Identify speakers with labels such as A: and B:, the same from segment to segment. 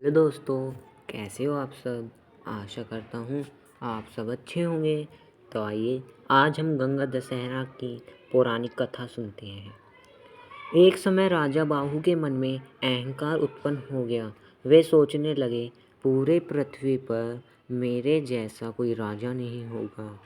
A: Hello दोस्तों, कैसे हो आप सब। आशा करता हूँ आप सब अच्छे होंगे। तो आइए आज हम गंगा दशहरा की पौराणिक कथा सुनते हैं। एक समय राजा बाहु के मन में अहंकार उत्पन्न हो गया। वे सोचने लगे, पूरे पृथ्वी पर मेरे जैसा कोई राजा नहीं होगा।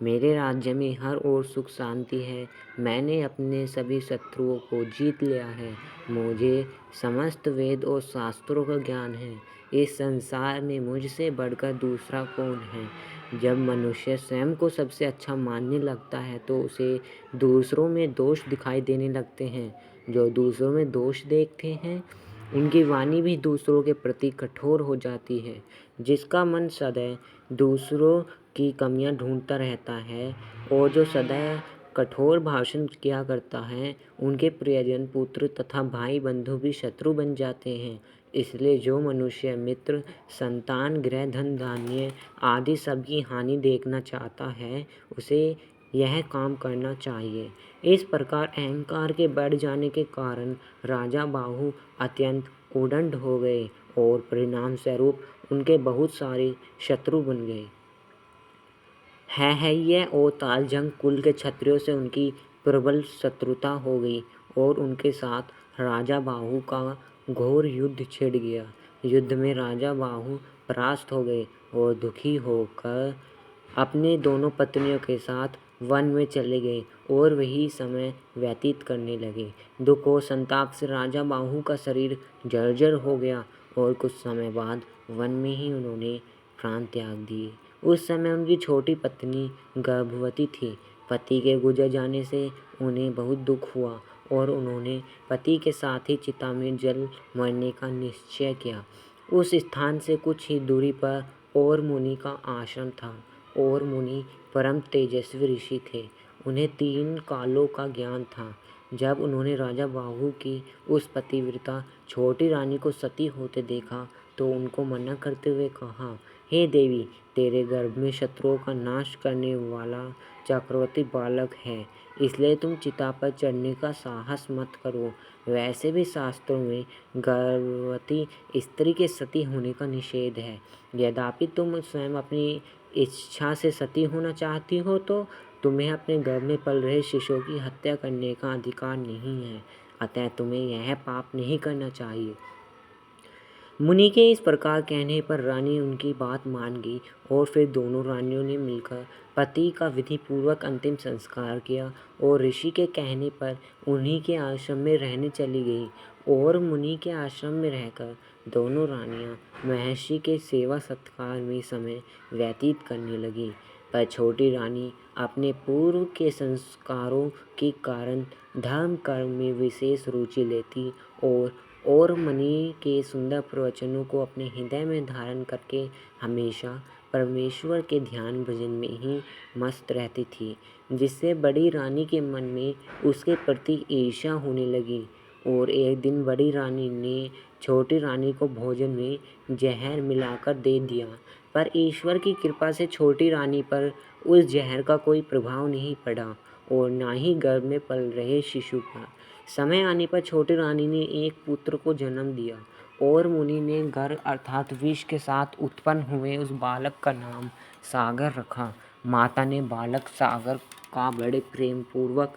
A: मेरे राज्य में हर ओर सुख शांति है। मैंने अपने सभी शत्रुओं को जीत लिया है। मुझे समस्त वेद और शास्त्रों का ज्ञान है। इस संसार में मुझसे बढ़कर दूसरा कौन है। जब मनुष्य स्वयं को सबसे अच्छा मानने लगता है तो उसे दूसरों में दोष दिखाई देने लगते हैं। जो दूसरों में दोष देखते हैं उनकी वाणी भी दूसरों के प्रति कठोर हो जाती है। जिसका मन सदैव दूसरों की कमियां ढूंढता रहता है और जो सदैव कठोर भाषण किया करता है, उनके प्रियजन, पुत्र तथा भाई बंधु भी शत्रु बन जाते हैं। इसलिए जो मनुष्य मित्र, संतान, गृह, धन, धान्य आदि सबकी हानि देखना चाहता है, उसे यह काम करना चाहिए। इस प्रकार अहंकार के बढ़ जाने के कारण राजा बाहु अत्यंत उद्दंड हो गए और परिणाम स्वरूप उनके बहुत सारे शत्रु बन गए। हैहय और तालजंग कुल के क्षत्रियों से उनकी प्रबल शत्रुता हो गई और उनके साथ राजा बाहु का घोर युद्ध छिड़ गया। युद्ध में राजा बाहु परास्त हो गए और दुखी होकर अपने दोनों पत्नियों के साथ वन में चले गए और वही समय व्यतीत करने लगे। दुख और संताप से राजा बाहु का शरीर जर्जर हो गया और कुछ समय बाद वन में ही उन्होंने प्राण त्याग दिए। उस समय उनकी छोटी पत्नी गर्भवती थी। पति के गुजर जाने से उन्हें बहुत दुख हुआ और उन्होंने पति के साथ ही चिता में जल मरने का निश्चय किया। उस स्थान से कुछ ही दूरी पर और मुनि का आश्रम था। और मुनि परम तेजस्वी ऋषि थे। उन्हें 3 कालों का ज्ञान था। जब उन्होंने राजा बाहु की उस पतिव्रता छोटी रानी को सती होते देखा तो उनको मना करते हुए कहा, हे देवी, तेरे गर्भ में शत्रुओं का नाश करने वाला चक्रवर्ती बालक है, इसलिए तुम चिता पर चढ़ने का साहस मत करो। वैसे भी शास्त्रों में गर्भवती स्त्री के सती होने का निषेध है। यद्यपि तुम स्वयं अपनी इच्छा से सती होना चाहती हो तो तुम्हें अपने गर्भ में पल रहे शिशुओं की हत्या करने का अधिकार नहीं है। अतः तुम्हें यह पाप नहीं करना चाहिए। मुनि के इस प्रकार कहने पर रानी उनकी बात मान गई और फिर दोनों रानियों ने मिलकर पति का विधि पूर्वक अंतिम संस्कार किया और ऋषि के कहने पर उन्हीं के आश्रम में रहने चली गई। और मुनि के आश्रम में रहकर दोनों रानियां महर्षि के सेवा सत्कार में समय व्यतीत करने लगी। पर छोटी रानी अपने पूर्व के संस्कारों के कारण धर्म कर्म में विशेष रुचि लेती और मुनि के सुंदर प्रवचनों को अपने हृदय में धारण करके हमेशा परमेश्वर के ध्यान भजन में ही मस्त रहती थी, जिससे बड़ी रानी के मन में उसके प्रति ईर्ष्या होने लगी। और एक दिन बड़ी रानी ने छोटी रानी को भोजन में जहर मिलाकर दे दिया, पर ईश्वर की कृपा से छोटी रानी पर उस जहर का कोई प्रभाव नहीं पड़ा और ना ही गर्भ में पल रहे शिशु पर। समय आने पर छोटी रानी ने एक पुत्र को जन्म दिया और मुनि ने गर्भ अर्थात विष के साथ उत्पन्न हुए उस बालक का नाम सागर रखा। माता ने बालक सागर का बड़े प्रेम पूर्वक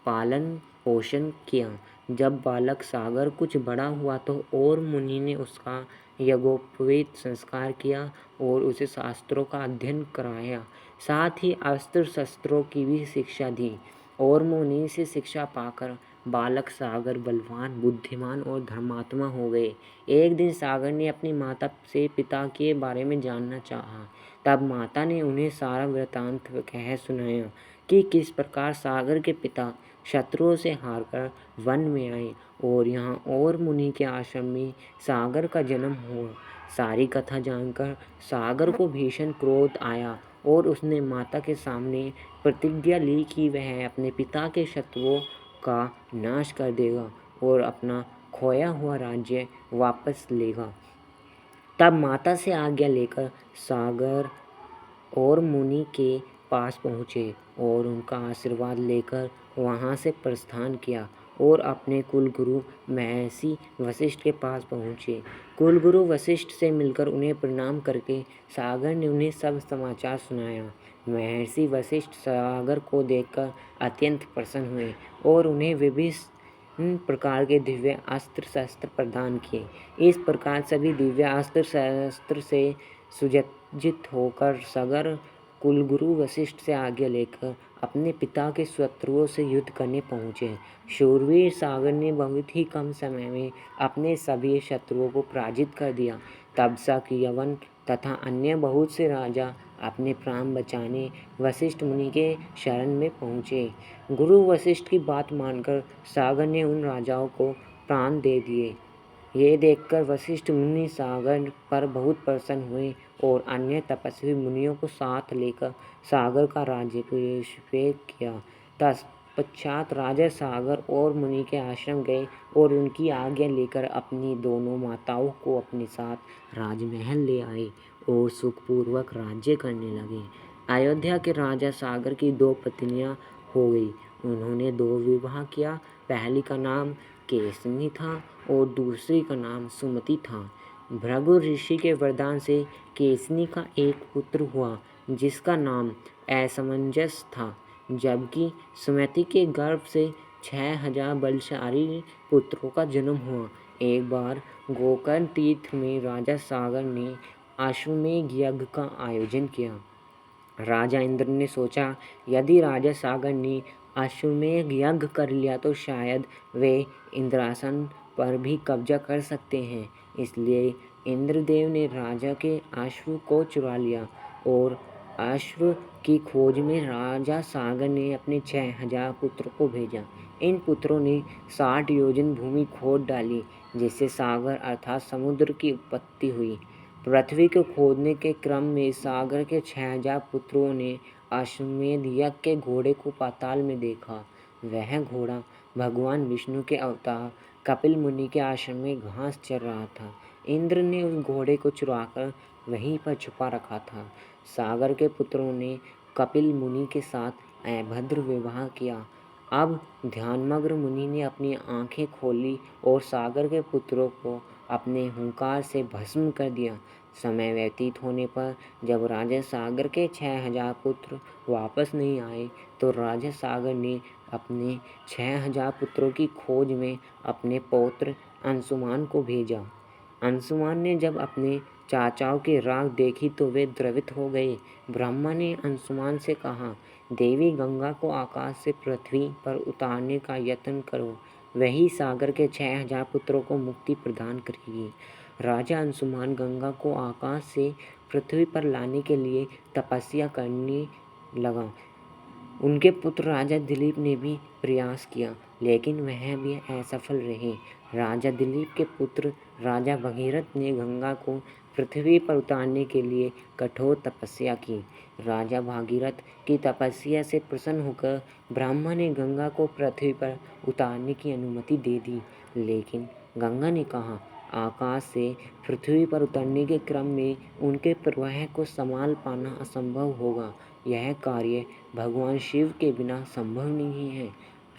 A: पालन पोषण किया। जब बालक सागर कुछ बड़ा हुआ तो और मुनि ने उसका यज्ञोपवीत संस्कार किया और उसे शास्त्रों का अध्ययन कराया, साथ ही अस्त्र शस्त्रों की भी शिक्षा दी। और मुनि से शिक्षा पाकर बालक सागर बलवान, बुद्धिमान और धर्मात्मा हो गए। एक दिन सागर ने अपनी माता से पिता के बारे में जानना चाहा। तब माता ने उन्हें सारा वृतांत कह सुनाया कि किस प्रकार सागर के पिता शत्रुओं से हारकर वन में आए और यहाँ और मुनि के आश्रम में सागर का जन्म हुआ। सारी कथा जानकर सागर को भीषण क्रोध आया और उसने माता के सामने प्रतिज्ञा ली कि वह अपने पिता के शत्रुओं का नाश कर देगा और अपना खोया हुआ राज्य वापस लेगा। तब माता से आज्ञा लेकर सागर और मुनि के पास पहुँचे और उनका आशीर्वाद लेकर वहाँ से प्रस्थान किया और अपने कुलगुरु महर्षि वशिष्ठ के पास पहुँचे। कुलगुरु वशिष्ठ से मिलकर उन्हें प्रणाम करके सागर ने उन्हें सब समाचार सुनाया। महर्षि वशिष्ठ सागर को देखकर अत्यंत प्रसन्न हुए और उन्हें विभिन्न प्रकार के दिव्य अस्त्र शस्त्र प्रदान किए। इस प्रकार सभी दिव्य अस्त्र शस्त्र से सुसज्जित होकर सागर कुलगुरु वशिष्ठ से आज्ञा लेकर अपने पिता के शत्रुओं से युद्ध करने पहुँचे। शूरवीर सागर ने बहुत ही कम समय में अपने सभी शत्रुओं को पराजित कर दिया। तब तक यवन तथा अन्य बहुत से राजा अपने प्राण बचाने वशिष्ठ मुनि के शरण में पहुँचे। गुरु वशिष्ठ की बात मानकर सागर ने उन राजाओं को प्राण दे दिए। ये देखकर वशिष्ठ मुनि सागर पर बहुत प्रसन्न हुए और अन्य तपस्वी मुनियों को साथ लेकर सागर का राज्याभिषेक किया। तत्पश्चात राजा सागर और मुनि के आश्रम गए और उनकी आज्ञा लेकर अपनी दोनों माताओं को अपने साथ राजमहल ले आए और सुखपूर्वक राज्य करने लगे। अयोध्या के राजा सागर की 2 पत्नियां हो गई। उन्होंने 2 विवाह किया। पहली का नाम केसनी था और दूसरी का नाम सुमति था। भृगु ऋषि के वरदान से केसनी का एक पुत्र हुआ जिसका नाम असमंजस था, जबकि सुमति के गर्भ से 6000 बलशाली पुत्रों का जन्म हुआ। एक बार गोकर्ण तीर्थ में राजा सागर ने अश्वमेध यज्ञ का आयोजन किया। राजा इंद्र ने सोचा, यदि राजा सागर ने अश्वमेध यज्ञ कर लिया तो शायद वे इंद्रासन पर भी कब्जा कर सकते हैं। इसलिए इंद्रदेव ने राजा के अश्व को चुरा लिया और अश्व की खोज में राजा सागर ने अपने 6000 पुत्रों को भेजा। इन पुत्रों ने 60 योजन भूमि खोद डाली, जिससे सागर अर्थात समुद्र की उत्पत्ति हुई। पृथ्वी को खोदने के क्रम में सागर के 6000 पुत्रों ने अश्वमेध यज्ञ के घोड़े को पाताल में देखा। वह घोड़ा भगवान विष्णु के अवतार कपिल मुनि के आश्रम में घास चर रहा था। इंद्र ने उस घोड़े को चुराकर वहीं पर छुपा रखा था। सागर के पुत्रों ने कपिल मुनि के साथ अभद्र व्यवहार किया। अब ध्यानमग्न मुनि ने अपनी आंखें खोली और सागर के पुत्रों को अपने हुंकार से भस्म कर दिया। समय व्यतीत होने पर जब राजा सागर के 6000 पुत्र वापस नहीं आए तो राजा सागर ने अपने 6000 पुत्रों की खोज में अपने पौत्र अंशुमान को भेजा। अंशुमान ने जब अपने चाचाओं की राख देखी तो वे द्रवित हो गए। ब्रह्मा ने अंशुमान से कहा, देवी गंगा को आकाश से पृथ्वी पर उतारने का यत्न करो, वही सागर के 6000 पुत्रों को मुक्ति प्रदान करेगी। राजा अंशुमान गंगा को आकाश से पृथ्वी पर लाने के लिए तपस्या करने लगा। उनके पुत्र राजा दिलीप ने भी प्रयास किया, लेकिन वह भी असफल रहे। राजा दिलीप के पुत्र राजा भगीरथ ने गंगा को पृथ्वी पर उतारने के लिए कठोर तपस्या की। राजा भागीरथ की तपस्या से प्रसन्न होकर ब्रह्मा ने गंगा को पृथ्वी पर उतारने की अनुमति दे दी, लेकिन गंगा ने कहा, आकाश से पृथ्वी पर उतरने के क्रम में उनके प्रवाह को संभाल पाना असंभव होगा। यह कार्य भगवान शिव के बिना संभव नहीं है।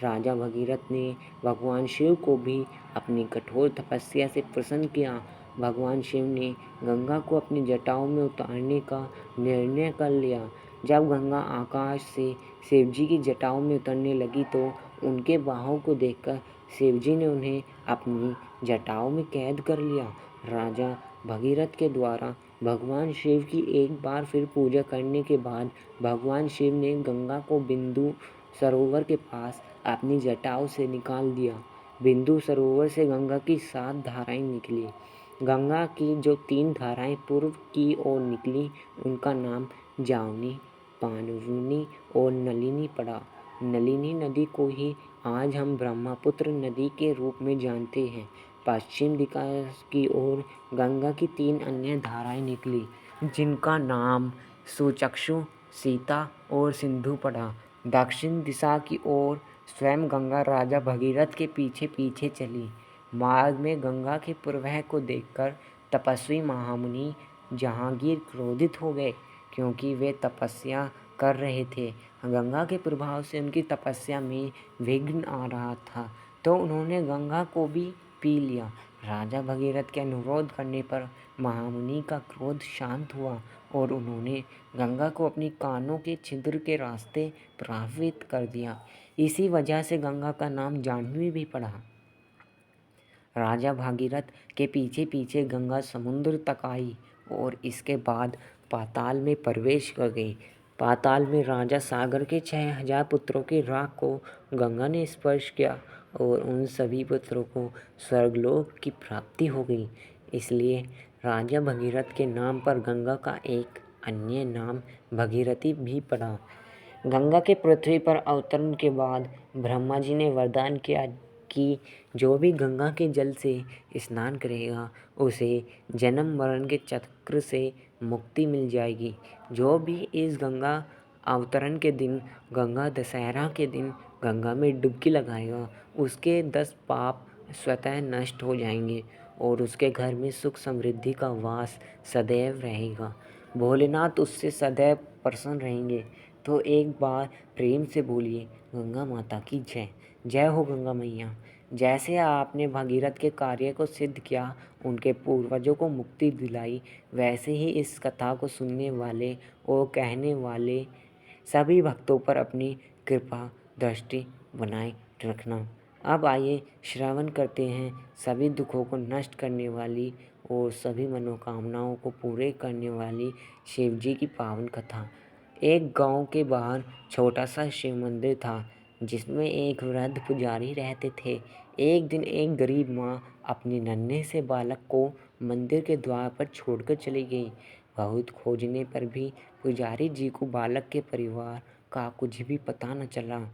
A: राजा भगीरथ ने भगवान शिव को भी अपनी कठोर तपस्या से प्रसन्न किया। भगवान शिव ने गंगा को अपनी जटाओं में उतारने का निर्णय कर लिया। जब गंगा आकाश से शिवजी की जटाओं में उतरने लगी तो उनके बाहों को देखकर शिवजी ने उन्हें अपनी जटाओं में कैद कर लिया। राजा भगीरथ के द्वारा भगवान शिव की एक बार फिर पूजा करने के बाद भगवान शिव ने गंगा को बिंदु सरोवर के पास अपनी जटाओं से निकाल दिया। बिंदु सरोवर से गंगा की 7 धाराएं निकली। गंगा की जो 3 धाराएं पूर्व की ओर निकली उनका नाम जावनी, पानवनी और नलिनी पड़ा। नलिनी नदी को ही आज हम ब्रह्मपुत्र नदी के रूप में जानते हैं। पश्चिम दिशा की ओर गंगा की 3 अन्य धाराएं निकली, जिनका नाम सुचक्षु, सीता और सिंधु पड़ा। दक्षिण दिशा की ओर स्वयं गंगा राजा भगीरथ के पीछे पीछे चली। मार्ग में गंगा के प्रवाह को देखकर तपस्वी महामुनि जहांगीर क्रोधित हो गए, क्योंकि वे तपस्या कर रहे थे। गंगा के प्रभाव से उनकी तपस्या में विघ्न आ रहा था, तो तो उन्होंने गंगा को भी पी लिया। राजा भगीरथ के अनुरोध करने पर महामुनि का क्रोध शांत हुआ और उन्होंने गंगा को अपनी कानों के छिद्र के रास्ते प्रवाहित कर दिया। इसी वजह से गंगा का नाम जाह्नवी भी पड़ा। राजा भागीरथ के पीछे पीछे गंगा समुद्र तक आई और इसके बाद पाताल में प्रवेश कर गई। पाताल में राजा सागर के 6000 पुत्रों की राख को गंगा ने स्पर्श किया और उन सभी पुत्रों को स्वर्गलोक की प्राप्ति हो गई। इसलिए राजा भगीरथ के नाम पर गंगा का एक अन्य नाम भगीरथी भी पड़ा। गंगा के पृथ्वी पर अवतरण के बाद ब्रह्मा जी ने वरदान किया कि जो भी गंगा के जल से स्नान करेगा उसे जन्म मरण के चक्र से मुक्ति मिल जाएगी। जो भी इस गंगा अवतरण के दिन, गंगा दशहरा के दिन गंगा में डुबकी लगाएगा उसके 10 पाप स्वतः नष्ट हो जाएंगे और उसके घर में सुख समृद्धि का वास सदैव रहेगा। भोलेनाथ उससे सदैव प्रसन्न रहेंगे। तो एक बार प्रेम से बोलिए, गंगा माता की जय। जय हो गंगा मैया। जैसे आपने भगीरथ के कार्य को सिद्ध किया, उनके पूर्वजों को मुक्ति दिलाई, वैसे ही इस कथा को सुनने वाले और कहने वाले सभी भक्तों पर अपनी कृपा दृष्टि बनाए रखना। अब आइए श्रवण करते हैं सभी दुखों को नष्ट करने वाली और सभी मनोकामनाओं को पूरे करने वाली शिव जी की पावन कथा। एक गांव के बाहर छोटा सा शिव मंदिर था जिसमें एक वृद्ध पुजारी रहते थे। एक दिन एक गरीब माँ अपने नन्हे से बालक को मंदिर के द्वार पर छोड़कर चली गई। बहुत खोजने पर भी पुजारी जी को बालक के परिवार का कुछ भी पता न चला।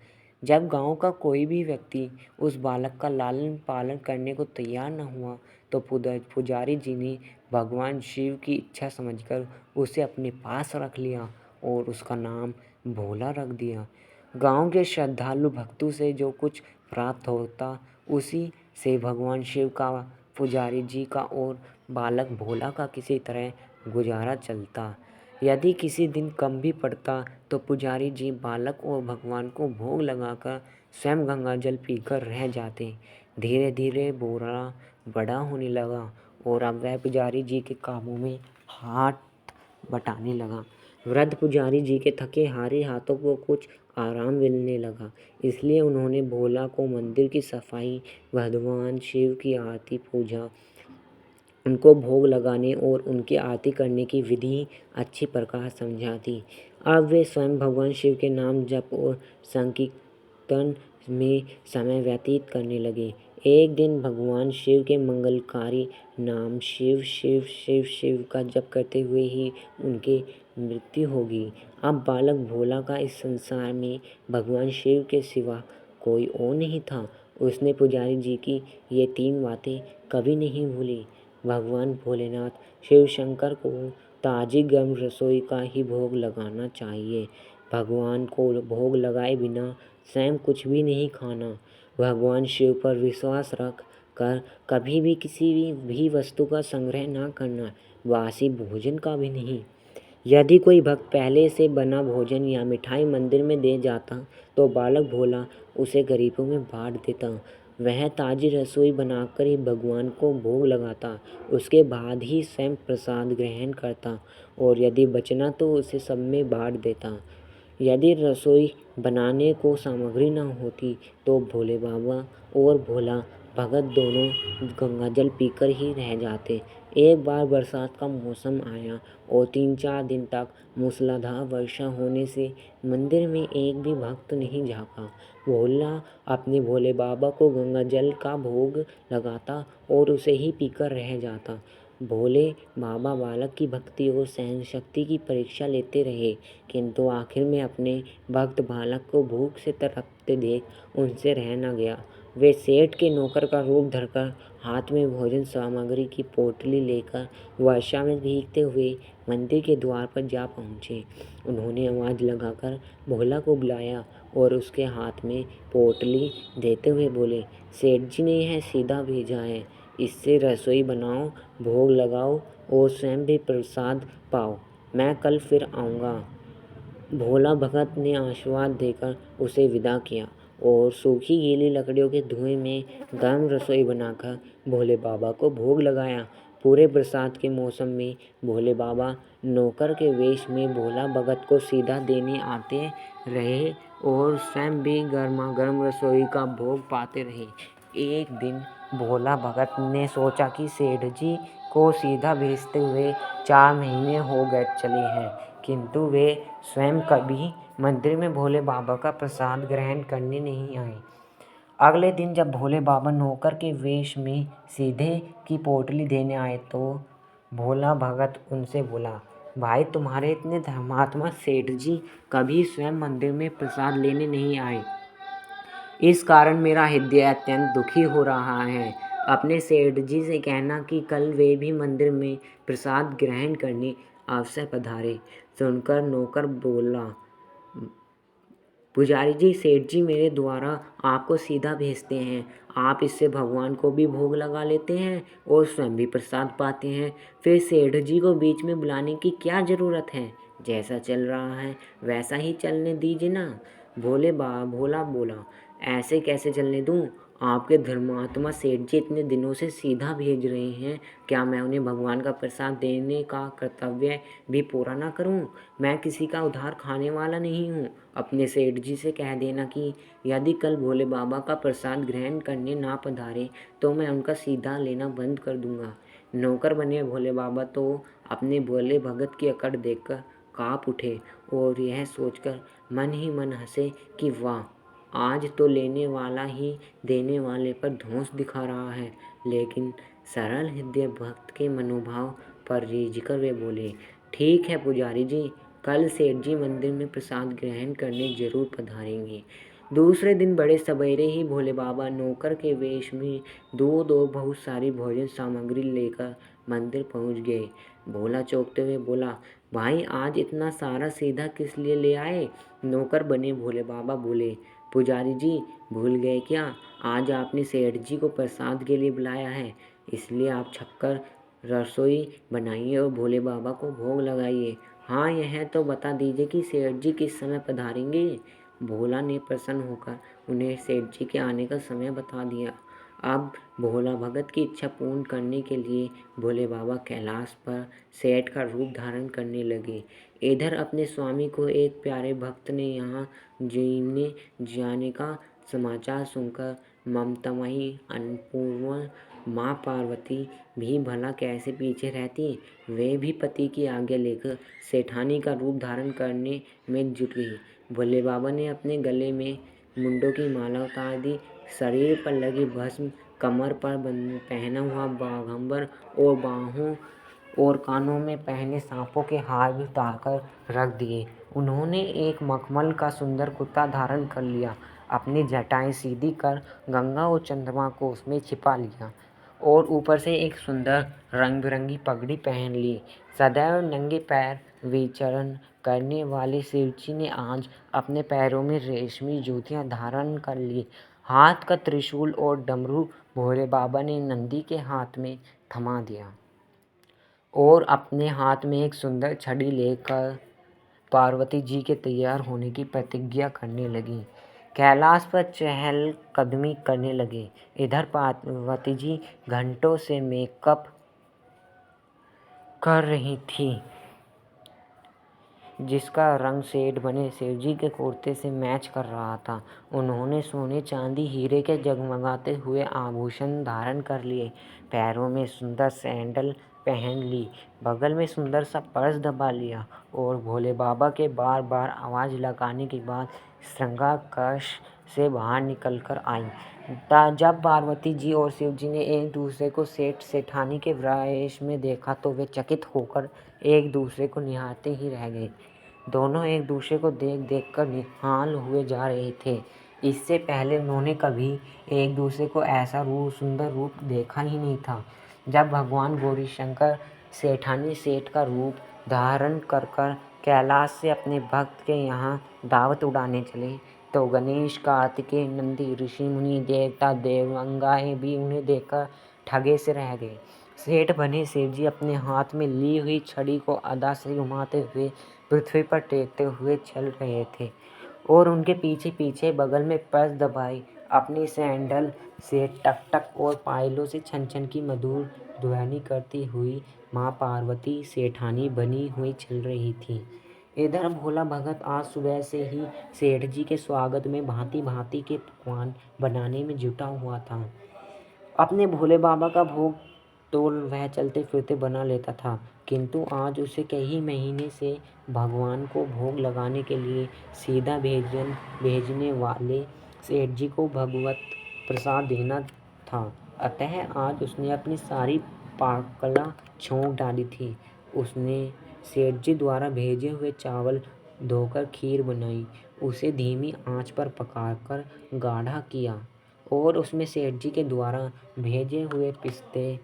A: जब गांव का कोई भी व्यक्ति उस बालक का लालन पालन करने को तैयार न हुआ तो पुजारी जी ने भगवान शिव की इच्छा समझकर उसे अपने पास रख लिया और उसका नाम भोला रख दिया। गांव के श्रद्धालु भक्तों से जो कुछ प्राप्त होता उसी से भगवान शिव का, पुजारी जी का और बालक भोला का किसी तरह गुजारा चलता। यदि किसी दिन कम भी पड़ता तो पुजारी जी बालक और भगवान को भोग लगाकर स्वयं गंगा जल पीकर रह जाते। धीरे धीरे भोला बड़ा होने लगा और अब वह पुजारी जी के कामों में हाथ बटाने लगा। वृद्ध पुजारी जी के थके हारे हाथों को कुछ आराम मिलने लगा, इसलिए उन्होंने भोला को मंदिर की सफाई, भगवान शिव की आरती पूजा, उनको भोग लगाने और उनकी आरती करने की विधि अच्छी प्रकार समझा दी। अब वे स्वयं भगवान शिव के नाम जप और संकीर्तन में समय व्यतीत करने लगे। एक दिन भगवान शिव के मंगलकारी नाम शिव शिव शिव शिव का जप करते हुए ही उनकी मृत्यु होगी। अब बालक भोला का इस संसार में भगवान शिव के सिवा कोई और नहीं था। उसने पुजारी जी की ये 3 बातें कभी नहीं भूली। भगवान भोलेनाथ शिव शंकर को ताजी गर्म रसोई का ही भोग लगाना चाहिए। भगवान को भोग लगाए बिना स्वयं कुछ भी नहीं खाना। भगवान शिव पर विश्वास रख कर कभी भी किसी भी वस्तु का संग्रह ना करना, बासी भोजन का भी नहीं। यदि कोई भक्त पहले से बना भोजन या मिठाई मंदिर में दे जाता तो बालक भोला उसे गरीबों में बांट देता। वह ताजी रसोई बनाकर ही भगवान को भोग लगाता, उसके बाद ही स्वयं प्रसाद ग्रहण करता और यदि बचना तो उसे सब में बांट देता। यदि रसोई बनाने को सामग्री न होती तो भोले बाबा और भोला भगत दोनों गंगाजल पीकर ही रह जाते। एक बार बरसात का मौसम आया और 3-4 दिन तक मूसलाधार वर्षा होने से मंदिर में एक भी भक्त नहीं झांका। भोला अपने भोले बाबा को गंगाजल का भोग लगाता और उसे ही पीकर रह जाता। भोले बाबा बालक की भक्ति और सहन शक्ति की परीक्षा लेते रहे, किंतु आखिर में अपने भक्त बालक को भूख से तड़पते देख उनसे रह न गया। वे सेठ के नौकर का रूप धरकर हाथ में भोजन सामग्री की पोटली लेकर वर्षा में भीगते हुए मंदिर के द्वार पर जा पहुँचे। उन्होंने आवाज़ लगाकर भोला को बुलाया और उसके हाथ में पोटली देते हुए बोले, सेठ जी ने यह सीधा भेजा है, इससे रसोई बनाओ, भोग लगाओ और स्वयं भी प्रसाद पाओ। मैं कल फिर आऊँगा। भोला भगत ने आशीर्वाद देकर उसे विदा किया और सूखी गीली लकड़ियों के धुएं में गर्म रसोई बनाकर भोले बाबा को भोग लगाया। पूरे बरसात के मौसम में भोले बाबा नौकर के वेश में भोला भगत को सीधा देने आते रहे और स्वयं भी गर्मा गर्म रसोई का भोग पाते रहे। एक दिन भोला भगत ने सोचा कि सेठ जी को सीधा भेजते हुए 4 महीने हो गए चले हैं, किंतु वे स्वयं कभी मंदिर में भोले बाबा का प्रसाद ग्रहण करने नहीं आए। अगले दिन जब भोले बाबा नौकर के वेश में सीधे की पोटली देने आए तो भोला भगत उनसे बोला, भाई तुम्हारे इतने धर्मात्मा सेठ जी कभी स्वयं मंदिर में प्रसाद लेने नहीं आए। इस कारण मेरा हृदय अत्यंत दुखी हो रहा है। अपने सेठ जी से कहना कि कल वे भी मंदिर में प्रसाद ग्रहण करने अवश्य पधारे। सुनकर नौकर बोला, पुजारी जी, सेठ जी मेरे द्वारा आपको सीधा भेजते हैं। आप इससे भगवान को भी भोग लगा लेते हैं और स्वयं भी प्रसाद पाते हैं। फिर सेठ जी को बीच में बुलाने की क्या ज़रूरत है। जैसा चल रहा है वैसा ही चलने दीजिए ना। भोला बोला, ऐसे कैसे चलने दूँ। आपके धर्मात्मा सेठ जी इतने दिनों से सीधा भेज रहे हैं, क्या मैं उन्हें भगवान का प्रसाद देने का कर्तव्य भी पूरा ना करूं। मैं किसी का उधार खाने वाला नहीं हूं। अपने सेठ जी से कह देना कि यदि कल भोले बाबा का प्रसाद ग्रहण करने ना पधारे तो मैं उनका सीधा लेना बंद कर दूंगा। नौकर बने भोले बाबा तो अपने भोले भगत की अकड़ देखकर काँप उठे और यह सोचकर मन ही मन हंसे कि वाह, आज तो लेने वाला ही देने वाले पर धौंस दिखा रहा है। लेकिन सरल हृदय भक्त के मनोभाव पर रीझकर वे बोले, ठीक है पुजारी जी, कल सेठ जी मंदिर में प्रसाद ग्रहण करने जरूर पधारेंगे। दूसरे दिन बड़े सवेरे ही भोले बाबा नौकर के वेश में दूध और बहुत सारी भोजन सामग्री लेकर मंदिर पहुंच गए। भोला चौंकते हुए बोला, भाई आज इतना सारा सीधा किस लिए ले आए। नौकर बने भोले बाबा बोले, पुजारी जी भूल गए क्या, आज आपने सेठ जी को प्रसाद के लिए बुलाया है, इसलिए आप छक्कर रसोई बनाइए और भोले बाबा को भोग लगाइए। हाँ, यह तो बता दीजिए कि सेठ जी किस समय पधारेंगे। भोला ने प्रसन्न होकर उन्हें सेठ जी के आने का समय बता दिया। अब भोला भगत की इच्छा पूर्ण करने के लिए भोले बाबा कैलाश पर सेठ का रूप धारण करने लगे। इधर अपने स्वामी को एक प्यारे भक्त ने यहाँ जीने जाने का समाचार सुनकर ममतामयी अन्नपूर्णा माँ पार्वती भी भला कैसे पीछे रहती। वे भी पति की आज्ञा लेकर सेठानी का रूप धारण करने में जुट गई। भोले बाबा ने अपने गले में मुंडों की माला उतार दी, शरीर पर लगी भस्म, कमर पर पहना हुआ बाघंबर और बाहों और कानों में पहने सांपों के हार भी उतारकर रख दिए। उन्होंने एक मखमल का सुंदर कुर्ता धारण कर लिया, अपनी जटाएं सीधी कर गंगा और चंद्रमा को उसमें छिपा लिया और ऊपर से एक सुंदर रंग बिरंगी पगड़ी पहन ली। सदैव नंगे पैर विचरण करने वाले शिवजी ने आज अपने पैरों में रेशमी जूतियां धारण कर ली। हाथ का त्रिशूल और डमरू भोले बाबा ने नंदी के हाथ में थमा दिया और अपने हाथ में एक सुंदर छड़ी लेकर पार्वती जी के तैयार होने की प्रतिज्ञा करने लगी। कैलाश पर चहल कदमी करने लगे। इधर पार्वती जी घंटों से मेकअप कर रही थी, जिसका रंग शेड बने शिवजी के कुर्ते से मैच कर रहा था। उन्होंने सोने चांदी हीरे के जगमगाते हुए आभूषण धारण कर लिए, पैरों में सुंदर सैंडल पहन ली, बगल में सुंदर सा पर्स दबा लिया और भोले बाबा के बार बार आवाज़ लगाने के बाद श्रृंगार कक्ष से बाहर निकल कर आई। जब पार्वती जी और शिवजी ने एक दूसरे को सेठ सेठानी के वेश में देखा तो वे चकित होकर एक दूसरे को निहारते ही रह गए। दोनों एक दूसरे को देख देख कर निहाल हुए जा रहे थे। इससे पहले उन्होंने कभी एक दूसरे को ऐसा सुंदर रूप देखा ही नहीं था। जब भगवान गौरी शंकर सेठानी सेठ का रूप धारण कर कैलाश से अपने भक्त के यहाँ दावत उड़ाने चले तो गणेश, कार्तिकेय, नंदी, ऋषि मुनि, देवता, देवगंगाएं भी उन्हें देखकर ठगे से रह गए। सेठ बने शिवजी अपने हाथ में ली हुई छड़ी को अदा से घुमाते हुए पृथ्वी पर टेकते हुए चल रहे थे और उनके पीछे पीछे बगल में पर्स दबाई अपनी सैंडल से टक टक और पायलों से छन छन की मधुर ध्वनि करती हुई माँ पार्वती सेठानी बनी हुई चल रही थी। इधर भोला भगत आज सुबह से ही सेठ जी के स्वागत में भांति भांति के पकवान बनाने में जुटा हुआ था। अपने भोले बाबा का भोग तो वह चलते फिरते बना लेता था, किंतु आज उसे कई महीने से भगवान को भोग लगाने के लिए सीधा भेजने वाले सेठ जी को भगवत प्रसाद देना था। अतः आज उसने अपनी सारी पाककला झोंक डाली थी। उसने सेठ जी द्वारा भेजे हुए चावल धोकर खीर बनाई, उसे धीमी आंच पर पकाकर गाढ़ा किया और उसमें सेठ जी के द्वारा भेजे हुए पिस्ते,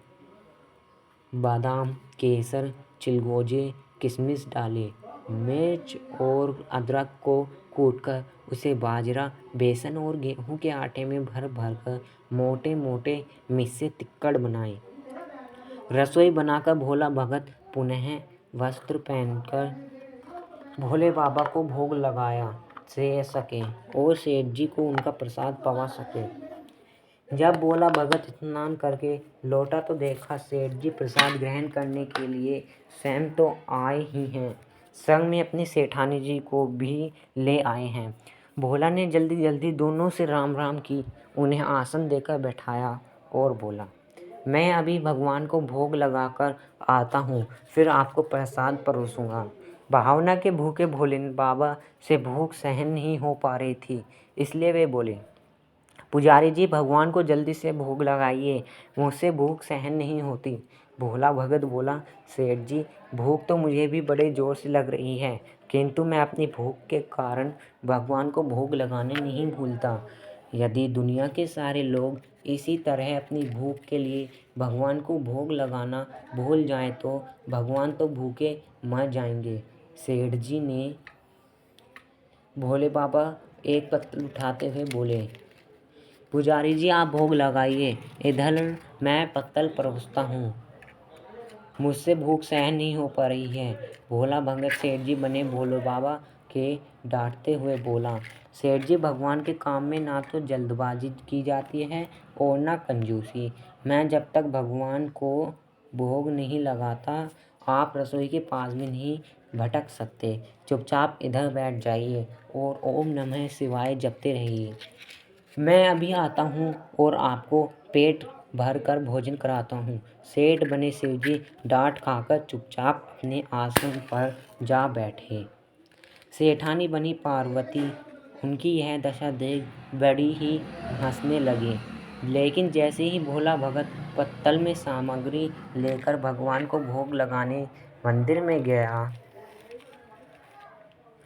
A: बादाम, केसर, चिलगोजे, किशमिश डाले। मिर्च और अदरक को कूटकर उसे बाजरा, बेसन और गेहूं के आटे में भर भर कर मोटे मोटे मिस्से तिक्कड़ बनाए। रसोई बनाकर भोला भगत पुनः वस्त्र पहनकर भोले बाबा को भोग लगाया से सके और सेठ जी को उनका प्रसाद पवा सके। जब भोला भगत स्नान करके लौटा तो देखा सेठ जी प्रसाद ग्रहण करने के लिए स्वयं तो आए ही हैं, संग में अपनी सेठानी जी को भी ले आए हैं। भोला ने जल्दी जल्दी दोनों से राम राम की, उन्हें आसन देकर बैठाया और बोला, मैं अभी भगवान को भोग लगाकर आता हूँ, फिर आपको प्रसाद परोसूंगा। भावना के भूखे भोले बाबा से भूख सहन नहीं हो पा रही थी, इसलिए वे बोले, पुजारी जी भगवान को जल्दी से भोग लगाइए, मुझसे भूख सहन नहीं होती। भोला भगत बोला, सेठ जी भूख तो मुझे भी बड़े जोर से लग रही है, किंतु मैं अपनी भूख के कारण भगवान को भोग लगाने नहीं भूलता। यदि दुनिया के सारे लोग इसी तरह अपनी भूख के लिए भगवान को भोग लगाना भूल जाएं तो भगवान तो भूखे मर जाएंगे। सेठ जी ने भोले बाबा एक पत्तल उठाते हुए बोले, पुजारी जी आप भोग लगाइए, इधर मैं पत्तल परोसता हूँ, मुझसे भूख सहन नहीं हो पा रही है। भोला भगत सेठ जी बने भोले बाबा के डांटते हुए बोला, सेठ जी भगवान के काम में ना तो जल्दबाजी की जाती है और ना कंजूसी। मैं जब तक भगवान को भोग नहीं लगाता आप रसोई के पास भी नहीं भटक सकते। चुपचाप इधर बैठ जाइए और ओम नमः शिवाय जपते रहिए। मैं अभी आता हूँ और आपको पेट भर कर भोजन कराता हूँ। सेठ बने शिवजी डांट खाकर चुपचाप अपने आसन पर जा बैठे। सेठानी बनी पार्वती उनकी यह दशा देख बड़ी ही हंसने लगी, लेकिन जैसे ही भोला भगत पत्तल में सामग्री लेकर भगवान को भोग लगाने मंदिर में गया,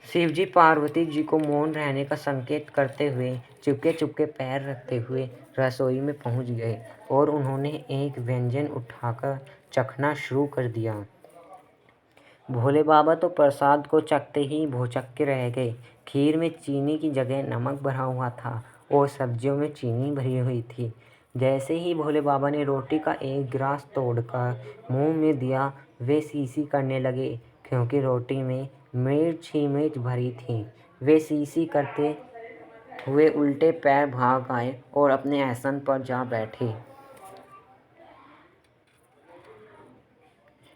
A: शिवजी पार्वती जी को मौन रहने का संकेत करते हुए चुपके चुपके पैर रखते हुए रसोई में पहुंच गए और उन्होंने एक व्यंजन उठाकर चखना शुरू कर दिया। भोले बाबा तो प्रसाद को चखते ही भौचक्के रह गए। खीर में चीनी की जगह नमक भरा हुआ था और सब्जियों में चीनी भरी हुई थी। जैसे ही भोले बाबा ने रोटी का एक गिलास तोड़कर मुंह में दिया, वे सी करने लगे, क्योंकि रोटी में मिर्च ही मिर्च भरी थी। वे सी करते हुए उल्टे पैर भाग आए और अपने आसन पर जा बैठे।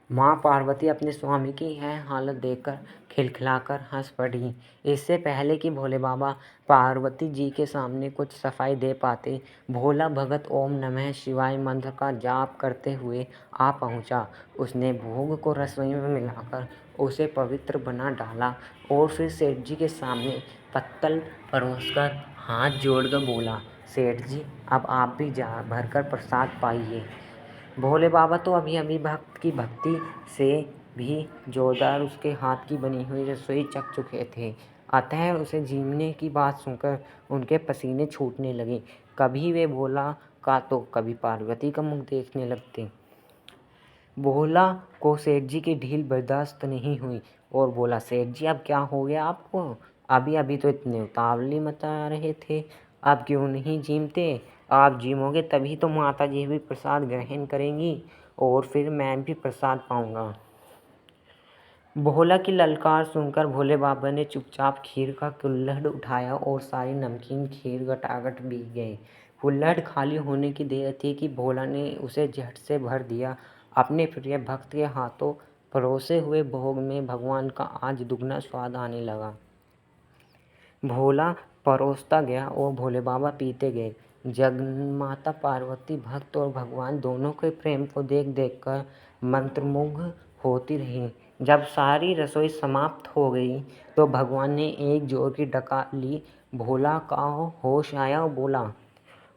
A: माँ पार्वती अपने स्वामी की यह हालत देखकर खिलखिलाकर हंस पड़ी। इससे पहले कि भोले बाबा पार्वती जी के सामने कुछ सफाई दे पाते, भोला भगत ओम नमः शिवाय मंत्र का जाप करते हुए आ पहुँचा। उसने भोग को रसोई में मिलाकर उसे पवित्र बना डाला और फिर सेठ जी के सामने पत्तल परोसकर हाथ जोड़कर बोला, सेठ जी अब आप भी जा भरकर प्रसाद पाइए। भोले बाबा तो अभी अभी भक्त की भक्ति से भी जोरदार उसके हाथ की बनी हुई रसोई चख चुके थे, अतः उसे जीमने की बात सुनकर उनके पसीने छूटने लगे। कभी वे भोला का तो कभी पार्वती का मुख देखने लगते। भोला को सेठ जी की ढील बर्दाश्त नहीं हुई और बोला, सेठ जी अब क्या हो गया आपको? अभी अभी तो इतने उतावली मचा रहे थे, अब क्यों नहीं जीमते? आप जीमोगे तभी तो माता जी भी प्रसाद ग्रहण करेंगी और फिर मैं भी प्रसाद पाऊंगा। भोला की ललकार सुनकर भोले बाबा ने चुपचाप खीर का कुल्हड़ उठाया और सारी नमकीन खीर गटागट पी गए। कुल्हड़ खाली होने की देर थी कि भोला ने उसे झट से भर दिया। अपने प्रिय भक्त के हाथों परोसे हुए भोग में भगवान का आज दुगना स्वाद आने लगा। भोला परोसता गया और भोले बाबा पीते गए। जगन्माता पार्वती भक्त और भगवान दोनों के प्रेम को देख देख कर मंत्रमुग्ध होती रही। जब सारी रसोई समाप्त हो गई तो भगवान ने एक जोर की डकार ली। भोला का होश आया और बोला,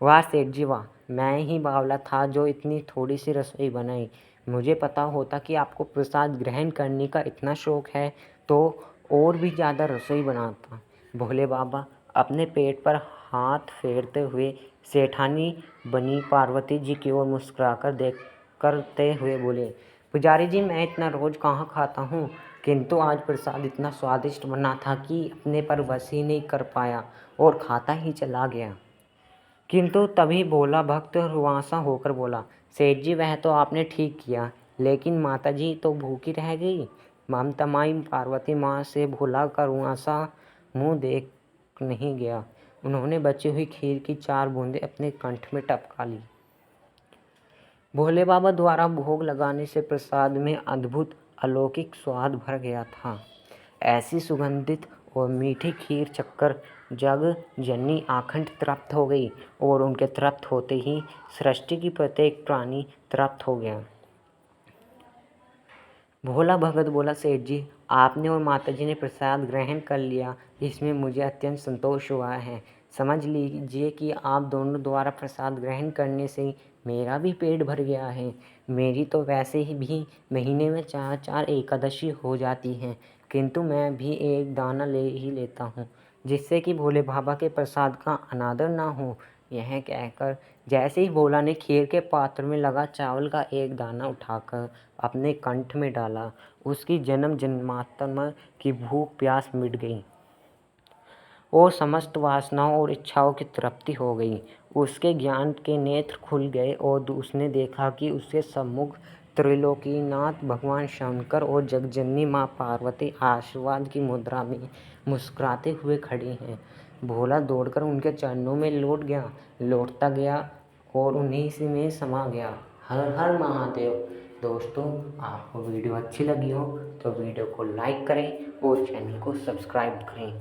A: वाह सेठ जी वाह, मैं ही बावला था जो इतनी थोड़ी सी रसोई बनाई। मुझे पता होता कि आपको प्रसाद ग्रहण करने का इतना शौक है तो और भी ज़्यादा रसोई बनाता। भोले बाबा अपने पेट पर हाथ फेरते हुए सेठानी बनी पार्वती जी की ओर मुस्कुराकर देख करते हुए बोले, पुजारी जी मैं इतना रोज़ कहाँ खाता हूँ, किंतु आज प्रसाद इतना स्वादिष्ट बना था कि अपने पर बस ही नहीं कर पाया और खाता ही चला गया। किंतु तभी भोला भक्त रुआंसा होकर बोला, सेठ जी वह तो आपने ठीक किया, लेकिन माता जी तो भूखी रह गई। ममता माई पार्वती माँ से भोला का रुआंसा मुँह देख नहीं गया। उन्होंने बची हुई खीर की 4 बूंदें अपने कंठ में टपका ली। भोले बाबा द्वारा भोग लगाने से प्रसाद में अद्भुत अलौकिक स्वाद भर गया था। ऐसी सुगंधित और मीठी खीर चखकर जग जननी आखंड तृप्त हो गई और उनके तृप्त होते ही सृष्टि की प्रत्येक प्राणी तृप्त हो गया। भोला भगत बोला, सेठ जी आपने और माताजी ने प्रसाद ग्रहण कर लिया, इसमें मुझे अत्यंत संतोष हुआ है। समझ लीजिए कि आप दोनों द्वारा प्रसाद ग्रहण करने से मेरा भी पेट भर गया है। मेरी तो वैसे ही भी महीने में 4 एकादशी हो जाती हैं, किंतु मैं भी एक दाना ले ही लेता हूँ, जिससे कि भोले बाबा के प्रसाद का अनादर ना हो। यह कहकर जैसे ही भोला ने खीर के पात्र में लगा चावल का एक दाना उठाकर अपने कंठ में डाला, उसकी जन्म जन्मांतर की भूख प्यास मिट गई और समस्त वासनाओं और इच्छाओं की तृप्ति हो गई। उसके ज्ञान के नेत्र खुल गए और उसने देखा कि उसके सम्मुख त्रिलोकीनाथ भगवान शंकर और जगजननी माँ पार्वती आशीर्वाद की मुद्रा में मुस्कुराते हुए खड़ी हैं। भोला दौड़कर उनके चरणों में लौटता गया और उन्हीं से में समा गया। हर हर महादेव। दोस्तों आपको वीडियो अच्छी लगी हो तो वीडियो को लाइक करें और चैनल को सब्सक्राइब करें।